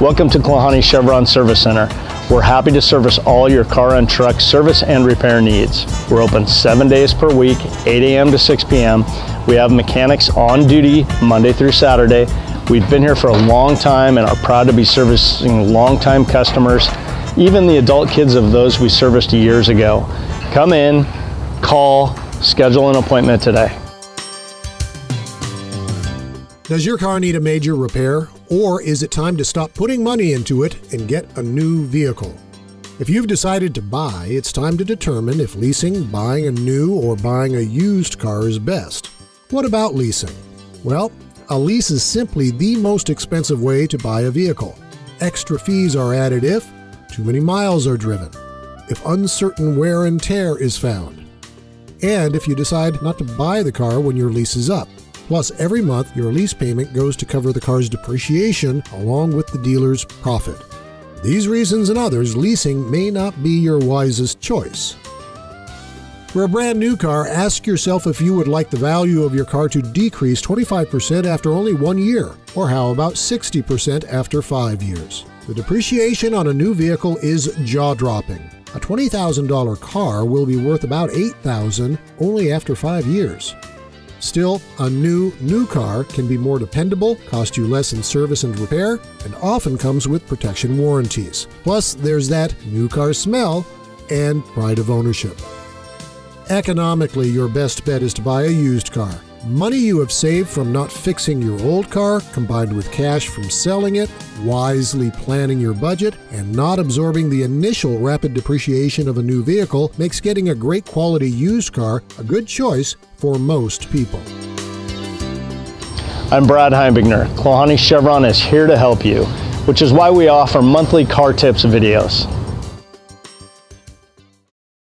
Welcome to Klahanie Chevron Service Center. We're happy to service all your car and truck service and repair needs. We're open 7 days per week, 8 a.m. to 6 p.m. We have mechanics on duty Monday through Saturday. We've been here for a long time and are proud to be servicing long-time customers, even the adult kids of those we serviced years ago. Come in, call, schedule an appointment today. Does your car need a major repair, or is it time to stop putting money into it and get a new vehicle? If you've decided to buy, it's time to determine if leasing, buying a new, or buying a used car is best. What about leasing? Well, a lease is simply the most expensive way to buy a vehicle. Extra fees are added if too many miles are driven, if uncertain wear and tear is found, and if you decide not to buy the car when your lease is up. Plus, every month, your lease payment goes to cover the car's depreciation along with the dealer's profit. For these reasons and others, leasing may not be your wisest choice. For a brand new car, ask yourself if you would like the value of your car to decrease 25% after only 1 year, or how about 60% after 5 years. The depreciation on a new vehicle is jaw-dropping. A $20,000 car will be worth about $8,000 only after 5 years. Still, a new car can be more dependable, cost you less in service and repair, and often comes with protection warranties. Plus, there's that new car smell and pride of ownership. Economically, your best bet is to buy a used car. Money you have saved from not fixing your old car, combined with cash from selling it, wisely planning your budget, and not absorbing the initial rapid depreciation of a new vehicle, makes getting a great quality used car a good choice for most people. I'm Brad Heimbigner. Klahanie Chevron is here to help you, which is why we offer monthly car tips videos.